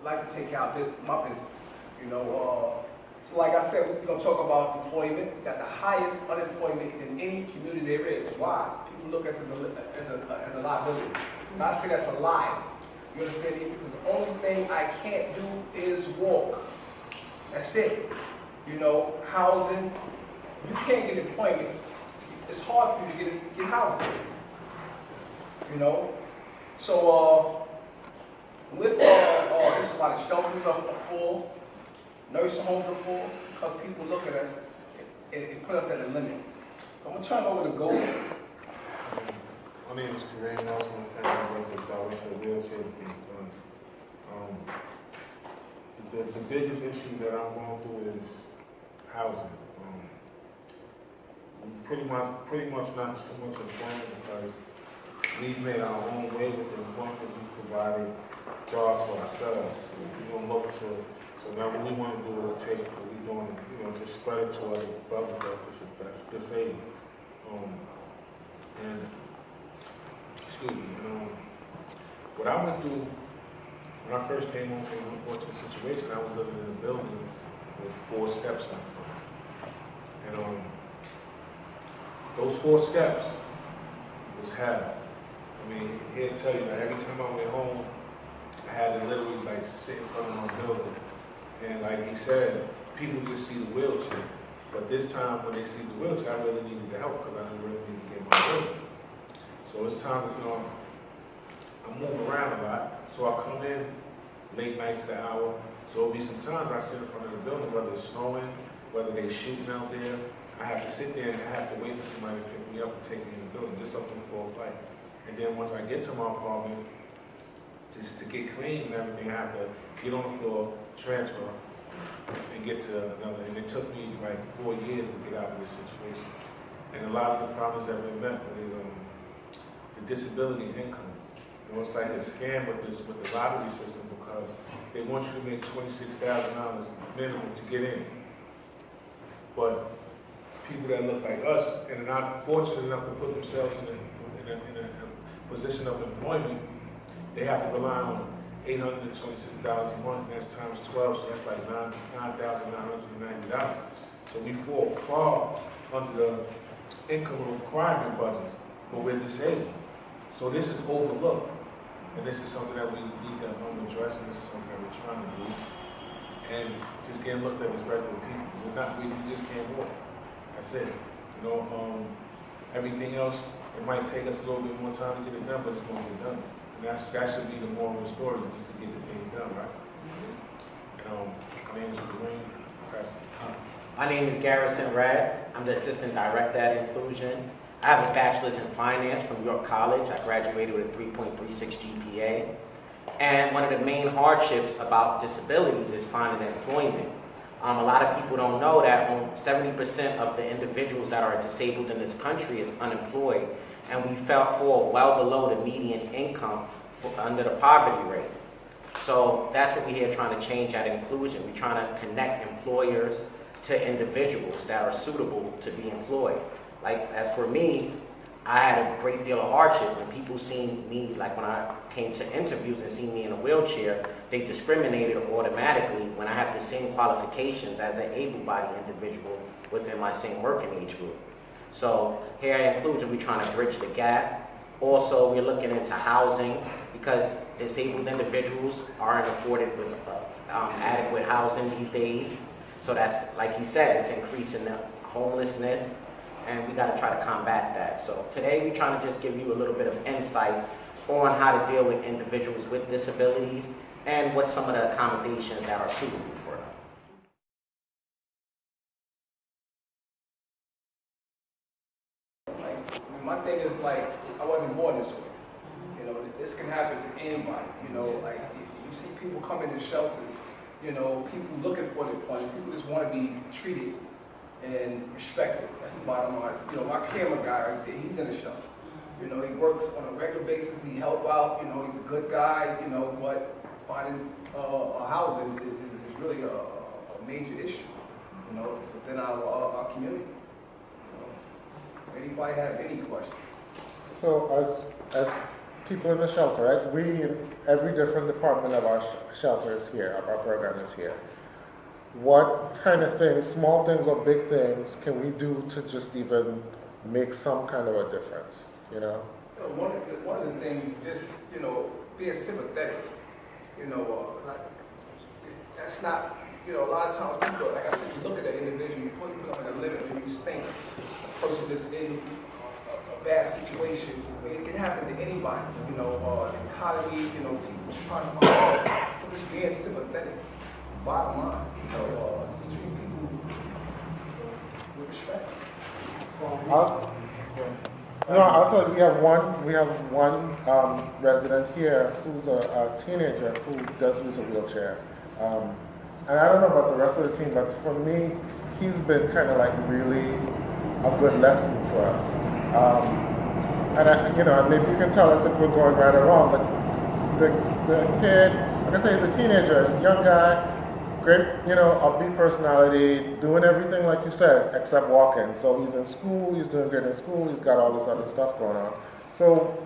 like to take care of my business. So like I said, we're going to talk about employment. We got the highest unemployment in any community there is. Why? People look at us as a liability. And I say that's a lie. You understand me? Because the only thing I can't do is walk. That's it. Housing. You can't get employment. It's hard for you to get housing. So with this is why the shelters are full, nursing homes are full, because people look at us, it put us at a limit. So I'm gonna turn it over to Gold. My name is Kareem Nelson, family executive director of wheelchair things done. The biggest issue that I'm going through is housing. Pretty much not so much employment because we've made our own way with the employment. We provided jobs for ourselves. So we don't look to. So now what we want to do is take what we're doing, just spread it to other brothers that's disabled. And excuse me. What I went through when I first came home from an unfortunate situation, I was living in a building with 4 steps in front. And those 4 steps was hell. I mean, he'll tell you that every time I went home, I had to literally sit in front of my building. And like he said, people just see the wheelchair. But this time when they see the wheelchair, I really needed the help because I didn't really need to get my building. So it's time, I move around a lot. So I come in late nights at the hour. So it'll be some times I sit in front of the building, whether it's snowing, whether they're shooting out there. I have to sit there and I have to wait for somebody to pick me up and take me in the building just up before a flight. And then once I get to my apartment, just to get clean and everything, I have to get on the floor, transfer, and get to another. And it took me 4 years to get out of this situation. And a lot of the problems that we met with the disability income. It's like a scam with the lottery system because they want you to make $26,000 minimum to get in. But people that look like us and are not fortunate enough to put themselves in a position of employment, they have to rely on $826 a month, and that's times 12, so that's like $9,990. So we fall far under the income requirement budget, but we're disabled. So this is overlooked, and this is something that we need to address, and this is something that we're trying to do. And just getting looked at as regular people. We just can't walk. That's it. Everything else, it might take us a little bit more time to get it done, but it's going to get done. And that should be the moral of the story, just to get the things done, right? My name is Kareem. My name is Garrison Rad. I'm the Assistant Director at Inclusion. I have a bachelor's in finance from York College. I graduated with a 3.36 GPA. And one of the main hardships about disabilities is finding employment. A lot of people don't know that 70% of the individuals that are disabled in this country is unemployed, and we fall well below the median income under the poverty rate. So that's what we're here trying to change at Inclusion. We're trying to connect employers to individuals that are suitable to be employed. Like, as for me, I had a great deal of hardship when people seen me, like when I came to interviews and seen me in a wheelchair, they discriminated automatically when I have the same qualifications as an able-bodied individual within my same working age group. So here at Inclusion, we're trying to bridge the gap. Also, we're looking into housing because disabled individuals aren't afforded with adequate housing these days. So that's, like he said, it's increasing the homelessness, and we got to try to combat that. So today we're trying to just give you a little bit of insight on how to deal with individuals with disabilities and what some of the accommodations that are suitable for them. My thing is I wasn't born this way. This can happen to anybody. You see people coming in shelters. People looking for the employment. People just want to be treated and respected. That's the bottom line. My camera guy right there, he's in the shelter. He works on a regular basis. He help out. He's a good guy. But finding a housing is really a major issue. Within our community. Anybody have any questions? So as people in the shelter, right? We, every different department of our shelter is here, of our program is here. What kind of things, small things or big things, can we do to just even make some kind of a difference, you know? One of the things is just, being sympathetic. Like, that's not, a lot of times people, like I said, you look at that individual, you put them in a living room, you think a person is in a bad situation. I mean, it can happen to anybody, the economy, people trying to find out. So just being sympathetic, bottom line, treat people with respect. I'll tell you, we have one resident here who's a teenager who does use a wheelchair. And I don't know about the rest of the team, but for me, he's been kind of like really a good lesson for us. And maybe you can tell us if we're going right or wrong, but the kid, like I say, he's a teenager, young guy, great, upbeat personality, doing everything like you said, except walking. So he's in school, he's doing good in school, he's got all this other stuff going on. So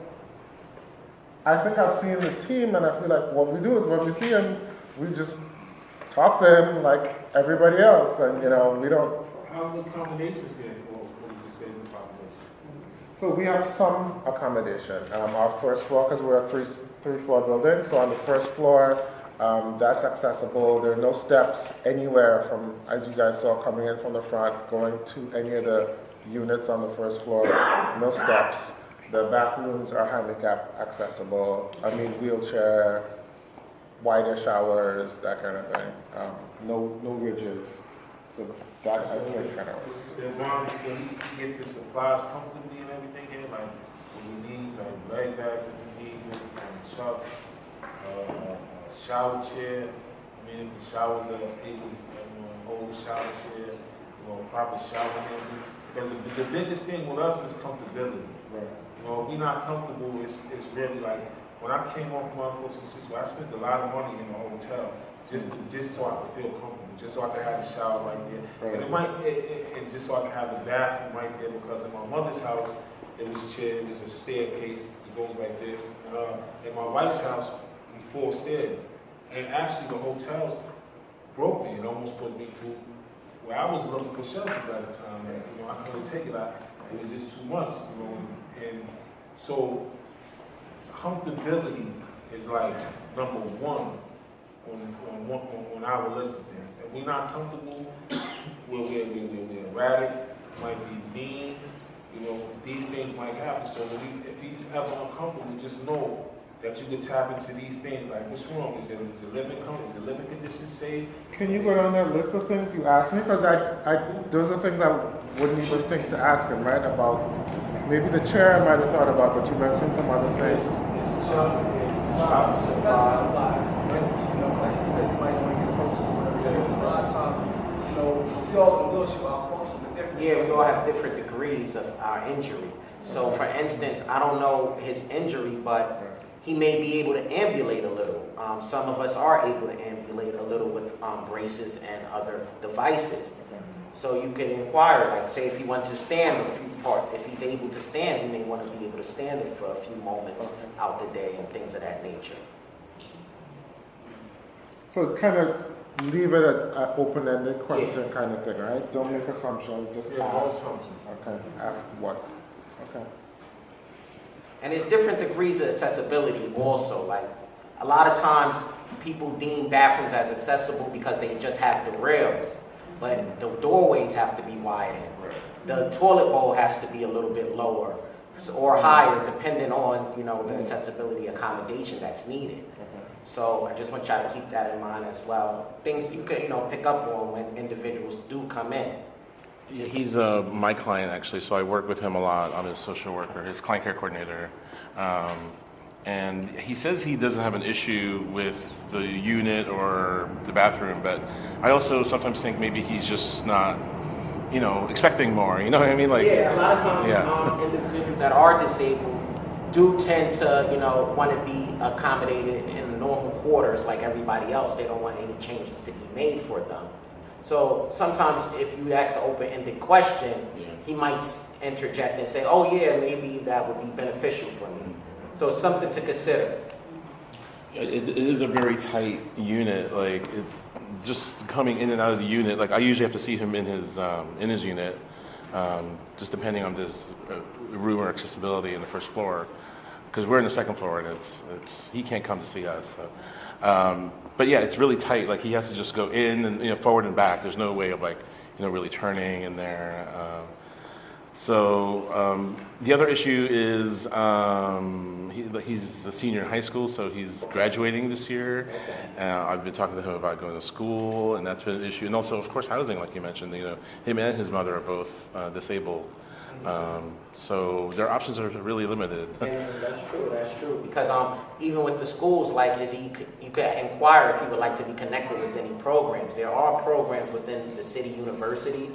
I think I've seen the team, and I feel like what we do is when we see him, we just talk to him like everybody else, and we don't. How's the accommodations here for the disabled population? So we have some accommodation. Our first floor, because we're a three-floor building, so on the first floor, that's accessible. There are no steps anywhere from, as you guys saw, coming in from the front, going to any of the units on the first floor. No steps. The bathrooms are handicap accessible. Wheelchair, wider showers, that kind of thing. No ridges. So that I think kind of works. The environment, so he gets his supplies comfortably and everything here, like what he needs, like leg bags if he needs it, chucks, shower chair. If the showers are able to hold the shower chair, proper shower handle. Because the biggest thing with us is comfortability. Right. If we're not comfortable, it's really like, when I came off my unfortunate situation, I spent a lot of money in a hotel just so I could feel comfortable, just so I could have the shower right there. Right. And just so I could have the bathroom right there, because in my mother's house, it was a staircase that goes like this. In my wife's house, we full stairs. And actually the hotels broke me and almost put me through where I was looking for shelters at the time. I couldn't take it out. It was just too much, And so comfortability is like number one on our list of things. If we're not comfortable, we're erratic, might be mean, these things might happen. So if he's ever uncomfortable, just know that you can tap into these things. Like, what's wrong? Is your living condition safe? Can you go down that list of things you asked me? Because those are things I wouldn't even think to ask him, right? About maybe the chair I might have thought about, but you mentioned some other things. It's supplies. Like you said, you might want to get closer to whatever. A lot of times, we all in the wheelchair, our functions are different. Yeah, we all have different degrees of our injury. So for instance, I don't know his injury, but he may be able to ambulate a little. Some of us are able to ambulate a little with braces and other devices. So you can inquire, like say if he wants to stand if he's able to stand, he may want to be able to stand it for a few moments out the day and things of that nature. So kind of leave it an open-ended question kind of thing, right? Don't make assumptions, just ask. Assumptions. Okay, ask what? Okay. And there's different degrees of accessibility also. Like a lot of times people deem bathrooms as accessible because they just have the rails, but the doorways have to be widened. The toilet bowl has to be a little bit lower or higher depending on, the accessibility accommodation that's needed. So I just want y'all to keep that in mind as well. Things you could, pick up on when individuals do come in. Yeah, he's my client actually, so I work with him a lot. I'm his social worker, his client care coordinator. And he says he doesn't have an issue with the unit or the bathroom, but I also sometimes think maybe he's just not, expecting more, you know what I mean? Like, yeah, a lot of times individuals that are disabled do tend to, want to be accommodated in normal quarters like everybody else. They don't want any changes to be made for them. So sometimes if you ask an open-ended question, he might interject and say, oh yeah, maybe that would be beneficial for me. So it's something to consider. It is a very tight unit. Like just coming in and out of the unit. Like I usually have to see him in his unit, just depending on this room or accessibility in the first floor, because we're in the second floor and it's he can't come to see us. So, but yeah, it's really tight. Like he has to just go in and forward and back. There's no way of like really turning in there. So the other issue is he's a senior in high school, so he's graduating this year. I've been talking to him about going to school, and that's been an issue. And also, of course, housing, like you mentioned. Him and his mother are both disabled, so their options are really limited. And that's true. Because even with the schools, like you could inquire if he would like to be connected with any programs. There are programs within the city university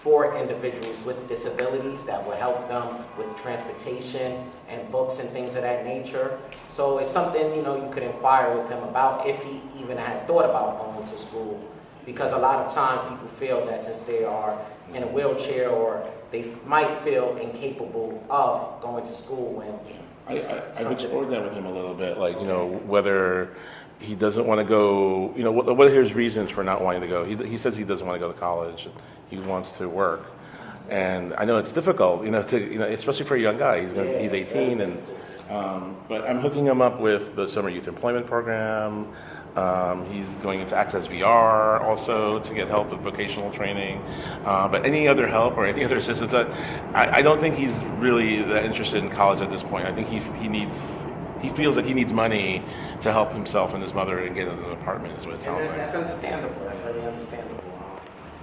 for individuals with disabilities that will help them with transportation and books and things of that nature. So it's something, you could inquire with him about if he even had thought about going to school. Because a lot of times people feel that since they are in a wheelchair or they might feel incapable of going to school when... I've explored that with him a little bit, like, whether he doesn't want to go, what are his reasons for not wanting to go? He says he doesn't want to go to college. He wants to work. And I know it's difficult, especially for a young guy. He's 18, and but I'm hooking him up with the Summer Youth Employment Program. He's going into Access VR also to get help with vocational training. But any other help or any other assistance, I don't think he's really that interested in college at this point. I think he feels like he needs money to help himself and his mother and get an apartment is what it sounds like. That's understandable. That's very understandable.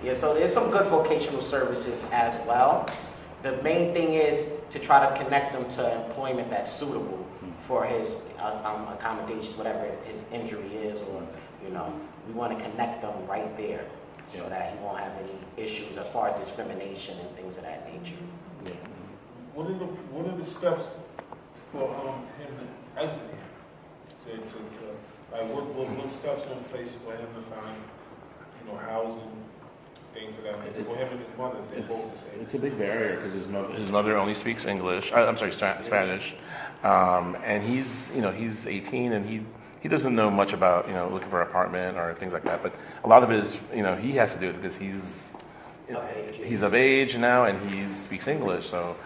Yeah, so there's some good vocational services as well. The main thing is to try to connect them to employment that's suitable for his accommodations, whatever his injury is, or we want to connect them right there so that he won't have any issues as far as discrimination and things of that nature. Yeah. What are the steps for him to exit here? Like what steps are in place for him to find housing? Things of that nature. For him and his mother, they're both the same. It's a big barrier because his mother only speaks English. Spanish, and he's 18 and he doesn't know much about looking for an apartment or things like that. But a lot of it is he has to do it because he's of age now and he speaks English. So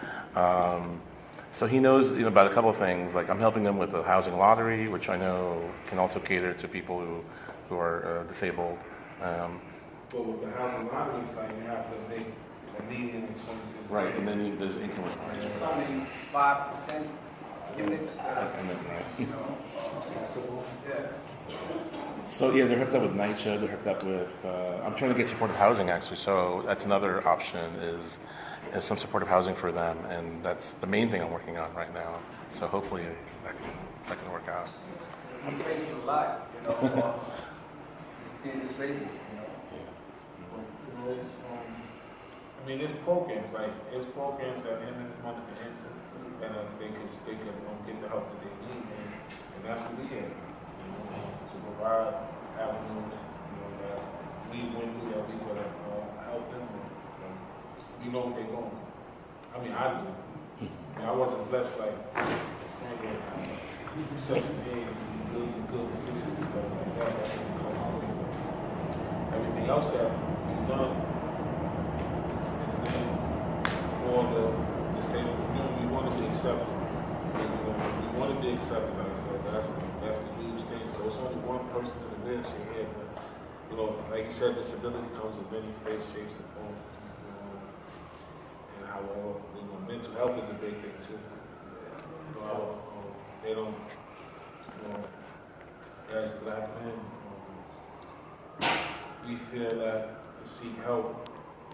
so he knows about a couple of things. Like I'm helping him with the housing lottery, which I know can also cater to people who are disabled. But with the housing lottery, it's like you have to make a median of 26. Right, and then there's income requirements. There's so many 5% units that are, Accessible. yeah. So yeah, they're hooked up with NYCHA. They're hooked up with. I'm trying to get supportive housing actually. So that's another option is some supportive housing for them, and that's the main thing I'm working on right now. So hopefully that can work out. I'm facing a lot, it's being disabled, There's programs that him and his mother can enter, and they can get the help that they need, and that's what we have, to provide avenues, that we went through that we could help them. We know what they're going through. I do. I wasn't blessed like Section 8, good positions and stuff like that. Everything else that we've done for the disabled community, we want to be accepted. We want to be accepted, like I said. That's the huge thing. So it's only one person in the wheelchair here, but like you said, disability comes in many faces, shapes, and forms. And however, mental health is a big thing too. They don't, as black men, we feel that to seek help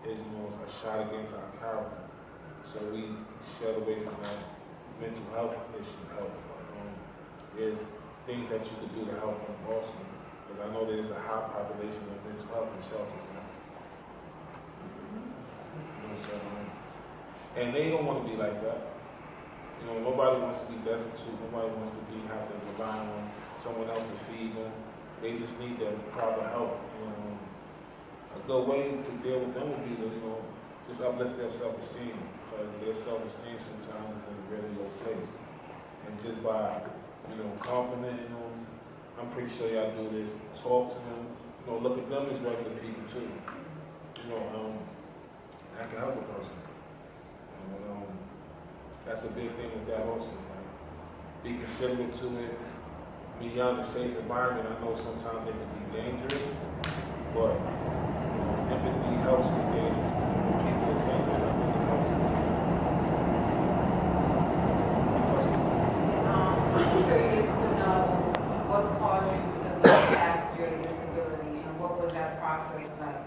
is, a shot against our character. So we shed away from that mental health issue. There's things that you could do to help them also. Because I know there's a high population of mental health in shelters. And they don't want to be like that. Nobody wants to be destitute. Nobody wants to have to rely on someone else to feed them. They just need the proper help. A good way to deal with them would be to, just uplift their self-esteem, because their self-esteem sometimes is in a really low place. And is by, complimenting them. I'm pretty sure y'all do this. Talk to them. Look at them as regular people too. That can help a person. That's a big thing with that also. Like, be considerate to it. Be in a safe environment. I know sometimes they can be dangerous, but empathy helps with dangerous people. Dangerous, I think it helps. I'm curious to know what caused you to look past your disability and what was that process like?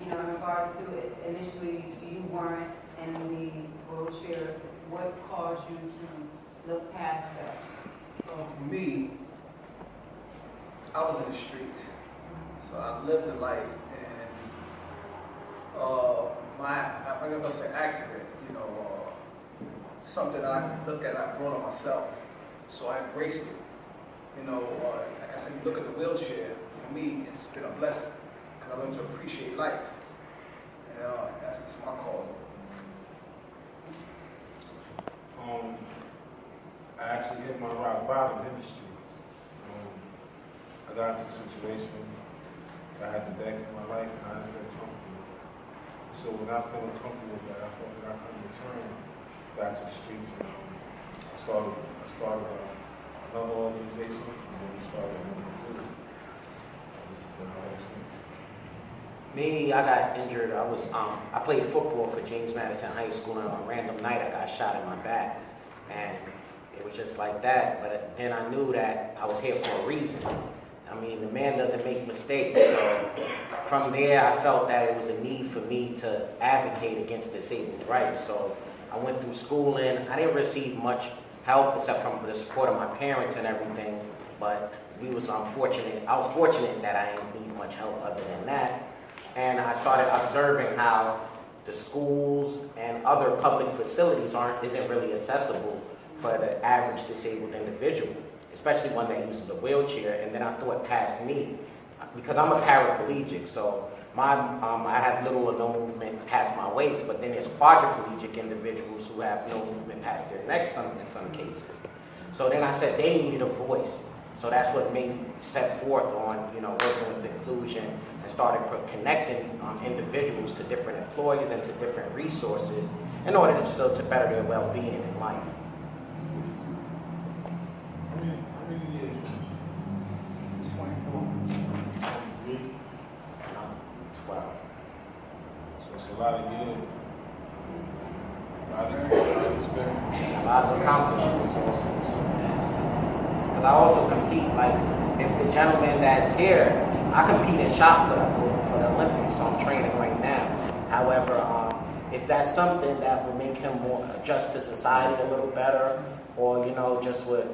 In regards to it, initially you weren't in the wheelchair. What caused you to look past that? For me, I was in the streets, so I lived a life, and I'm gonna say accident, something I look at, I brought on myself, so I embraced it. Like I said, you look at the wheelchair. For me, it's been a blessing because I learned to appreciate life. That's just my cause. I actually hit my rock bottom in the streets. I got into a situation that I had to beg for my life, and I didn't feel comfortable. So when I feel comfortable with that, I felt that I couldn't return back to the streets. And I started another organization, and then we started another group. This has been our since. Me, I got injured. I played football for James Madison High School, and on a random night I got shot in my back. And it was just like that. But then I knew that I was here for a reason. I mean, the man doesn't make mistakes. So from there, I felt that it was a need for me to advocate against disabled rights. So I went through schooling. I didn't receive much help except from the support of my parents and everything. But I was fortunate that I didn't need much help other than that. And I started observing how the schools and other public facilities isn't really accessible for the average disabled individual, especially one that uses a wheelchair. And then I thought past me, because I'm a paraplegic, so I have little or no movement past my waist, but then there's quadriplegic individuals who have no movement past their necks in some cases. So then I said they needed a voice. So that's what made me set forth on, working with inclusion and started connecting individuals to different employees and to different resources in order to better their well-being in life. How many years? 24. 12. So it's a lot of years. A lot of experience. A lot of accomplishments also. Because I also compete, like, if the gentleman that's here, I compete in shot put for the Olympics, so I'm training right now. However, if that's something that would make him more adjust to society a little better, or, just would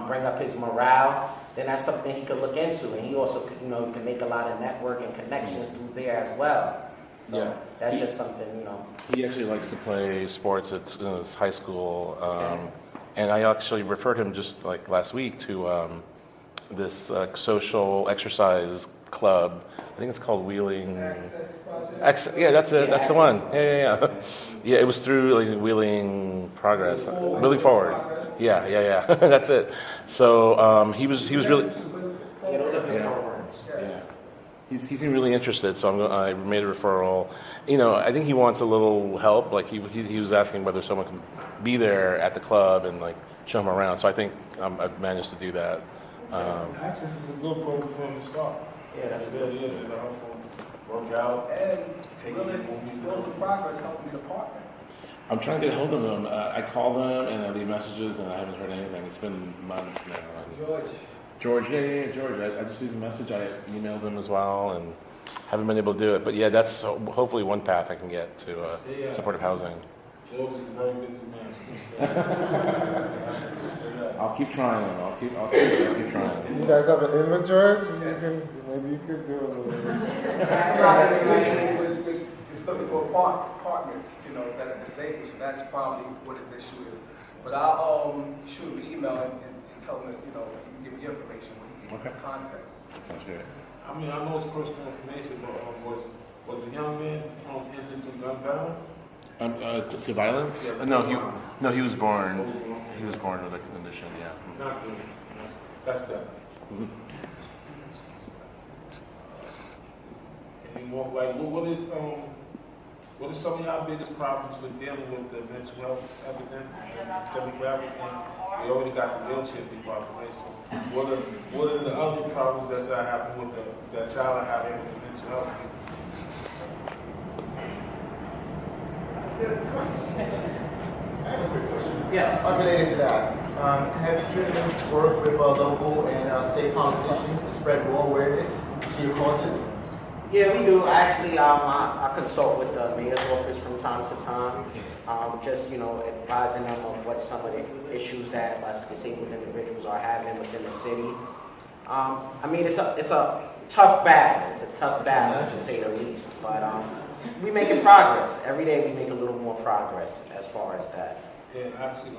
bring up his morale, then that's something he could look into. And he also, can make a lot of network and connections through there as well. So Yeah. that's just something, He actually likes to play sports at his high school. And I actually referred him just like last week to this social exercise club. I think it's called Wheeling. Yeah, that's it. That's the one. Yeah. Yeah, it was through like Wheeling Progress, Wheeling Forward. Yeah. That's it. So he was really. Yeah. He seemed really interested, so I made a referral. I think he wants a little help. Like he was asking whether someone can be there at the club and like show him around. So I think I've managed to do that. Access is a good program for him to start. Yeah, that's good. It's a helpful work out. And Take really, it. those are progress helping the department. I'm trying to get a hold of them. I call them and I leave messages, and I haven't heard anything. It's been months now. George, yeah, George. I just leave a message. I emailed him as well, and haven't been able to do it. But yeah, that's hopefully one path I can get to supportive housing. George is a very busy man. I'll keep trying. I'll keep trying. Do you guys have an image, George? Maybe you could do a little bit. It's not an issue. It's looking for apartments, that are disabled. So that's probably what his issue is. But I'll shoot him an email and tell him that you can give me your information when he can contact. That sounds good. I mean, I know it's personal information, but was the young man entered through gun violence? To violence? Yeah. No, he was born. He was born with a condition. Yeah. Not good. That's better. Mhm. Any more, like, what are some of y'all biggest problems with dealing with the mental health epidemic, demographic? And we already got the wheelchair people out the way, so what are the other problems that y'all having with that y'all are having with the mental health? Good question. I have a quick question. Yes. Unrelated to that, have you driven work with local and state politicians to spread more awareness to your causes? Yeah, we do. Actually, I consult with the mayor's office from time to time, just, advising them of what some of the issues that us disabled individuals are having within the city. I mean, it's a tough battle. It's a tough battle, to say the least. But we making progress. Every day we make a little more progress as far as that. Yeah, actually,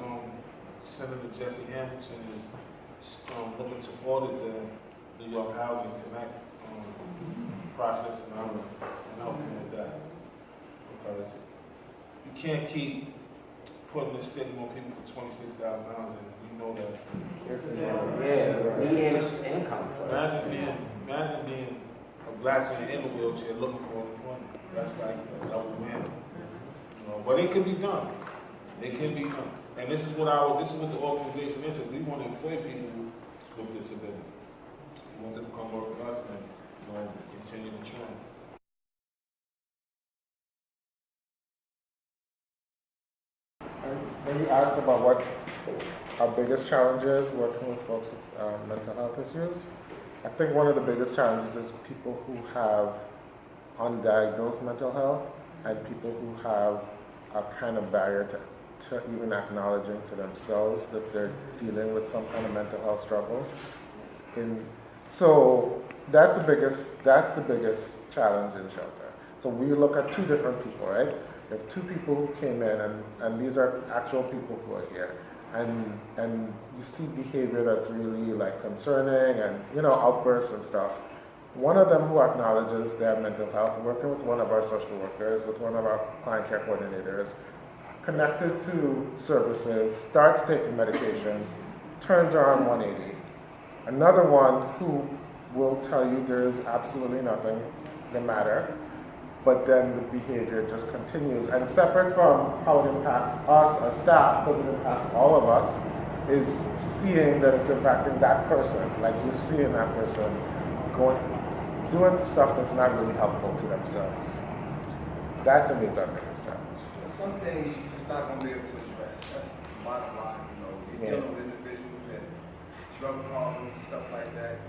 Senator Jesse Hamilton is looking to audit the New York Housing Connect process, and I'm helping with that. Because you can't keep putting this stigma on people for $26,000, and we know that. Yeah, median income for that. Imagine being a black man in a wheelchair looking for employment. That's like a double whammy. But it can be done. It can be done. And this is what the organization is. We want to employ people with disabilities. We want them to come work with us and continue the trend. Maybe ask about what our biggest challenge is working with folks with mental health issues. I think one of the biggest challenges is people who have undiagnosed mental health and people who have a kind of barrier to even acknowledging to themselves that they're dealing with some kind of mental health struggle. So that's the biggest challenge in shelter. So we look at two different people, right? We have two people who came in, and these are actual people who are here. And you see behavior that's really like concerning and, outbursts and stuff. One of them who acknowledges their mental health, working with one of our social workers, with one of our client care coordinators, connected to services, starts taking medication, turns around 180. Another one who will tell you there's absolutely nothing the matter, but then the behavior just continues. And separate from how it impacts us as staff, because it impacts all of us, is seeing that it's impacting that person. Like you're seeing that person doing stuff that's not really helpful to themselves. That to me is our biggest challenge. Some things you're just not going to be able to address. That's the bottom line. You're dealing with individuals that drug problems, stuff like that.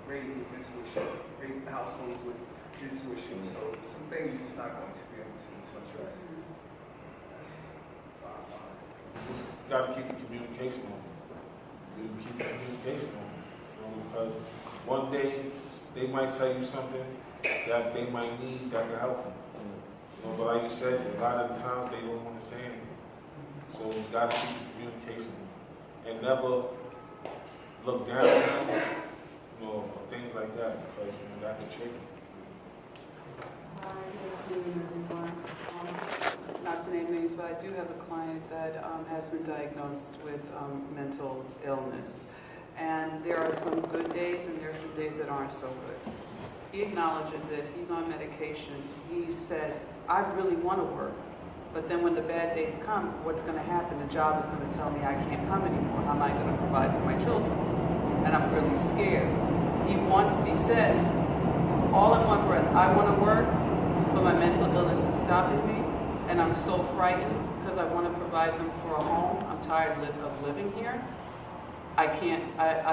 Raised with mental issues, raised in households with mental issues. So some things you're just not going to be able to address. That's the bottom line. Just got to keep the communication on. Because one day they might tell you something that they might need that can help them. But like you said, a lot of the times they don't want to say anything. So you got to keep the communication and never look down on them, or things like that, because that can trick you. Hi, good afternoon, everyone. Not to name names, but I do have a client that has been diagnosed with mental illness. And there are some good days and there are some days that aren't so good. He acknowledges it. He's on medication. He says, I really want to work. But then when the bad days come, what's going to happen? The job is going to tell me I can't come anymore. How am I going to provide for my children? And I'm really scared. He says, all in one breath, I want to work, but my mental illness is stopping me, and I'm so frightened because I want to provide them for a home. I'm tired of living here. I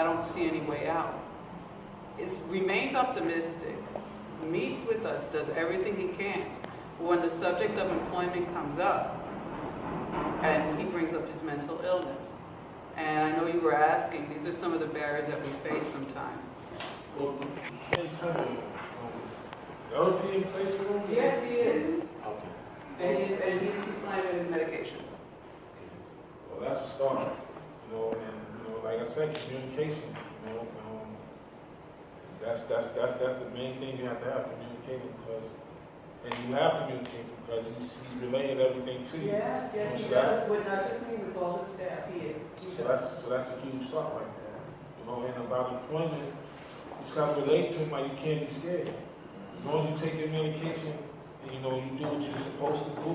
don't see any way out. Remains optimistic, meets with us, does everything he can. When the subject of employment comes up, and he brings up his mental illness. And I know you were asking, these are some of the barriers that we face sometimes. Well, can't tell me. LP in place for him? Yes, he is. Okay. And he's complying with his medication. Well, that's a start. And like I said, communication. That's the main thing you have to have, communicating, because And you have communication because he's relaying everything to you. Yes, yes, he So does, but not just me, with all the staff, he is. He So does. that's a huge start right there. You know, and about employment, you just gotta relate to him like you can't be scared. As long as you take your medication and you know you do what you're supposed to do,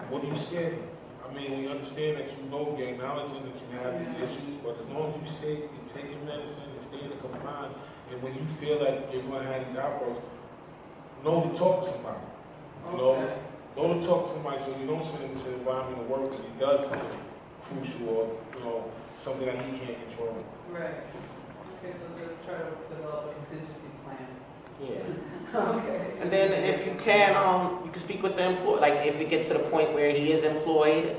what are you scared of? I mean, we understand that you know, you're acknowledging that you have these issues, but as long as you stay and take your medicine and stay in the confines, and when you feel like you're going to have these outbursts, know to talk to somebody. You know to talk to somebody so you don't send him to the environment of work that he does something crucial or, you know, something that he can't control. Right. Okay, so just try to develop a contingency plan. Yeah. Okay. And then if you can speak with the employee, like if it gets to the point where he is employed,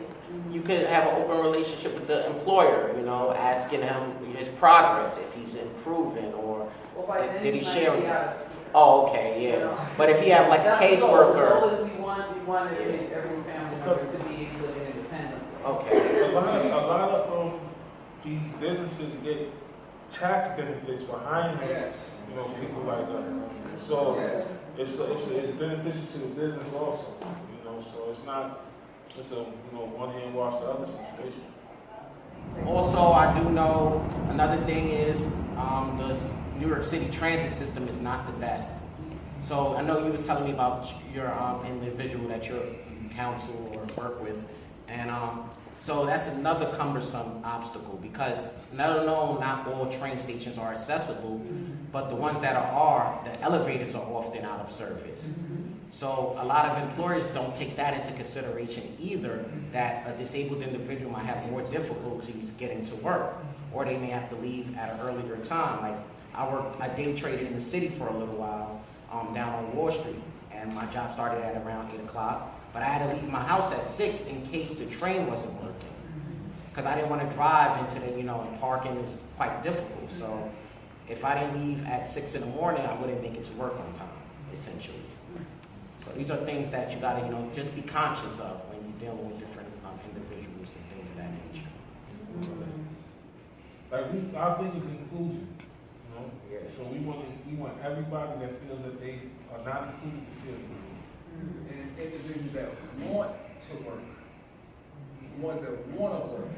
you could have an open relationship with the employer, you know, asking him his progress, if he's improving, or Well, by then did he might share be it? out of here. Oh, okay, You yeah. know? But if he have like a That's the goal. The caseworker, goal is we want every family member to be living independently. okay. A lot of these businesses get tax benefits for hiring, Yes. you know, people like that. So Yes. it's beneficial to the business also, you know. So it's not just a one hand wash the other situation. Also, I do know another thing is the New York City transit system is not the best. So I know you was telling me about your individual that you counsel or work with, and so that's another cumbersome obstacle because not all train stations are accessible, but the ones that are, the elevators are often out of service. So a lot of employers don't take that into consideration either, that a disabled individual might have more difficulties getting to work, or they may have to leave at an earlier time. Like I day traded in the city for a little while down on Wall Street, and my job started at around 8 o'clock, but I had to leave my house at 6 in case the train wasn't working. Because I didn't want to drive into the, and parking is quite difficult. So if I didn't leave at 6 in the morning, I wouldn't make it to work on time, essentially. So these are things that you gotta, just be conscious of when you're dealing with different individuals and things of that nature. Like our thing is inclusion, you know. Yeah. So we want everybody that feels that they are not included to feel included. And individuals that want to work, ones that want to work.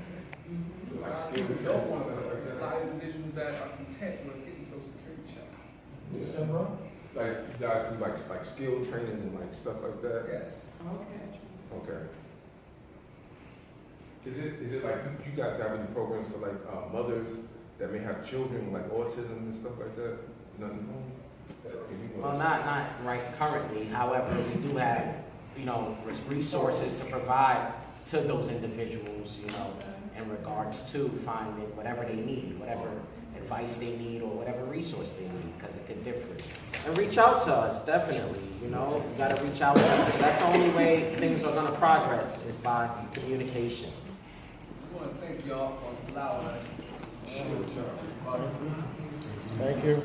A lot of people don't want to work. There's a lot of individuals that are content with getting Social Security check. Yeah, bro. Like you guys do like skill training and like stuff like that? Yes. Okay. Okay. Is it like you guys have any programs for like mothers that may have children like autism and stuff like that? Nothing. Well, not right currently. However, we do have, resources to provide to those individuals, in regards to finding whatever they need, whatever advice they need, or whatever resource they need, because it could differ. And reach out to us, definitely. You got to reach out to us. That's the only way things are going to progress is by communication. We want to thank y'all for allowing us to share with y'all. Thank you.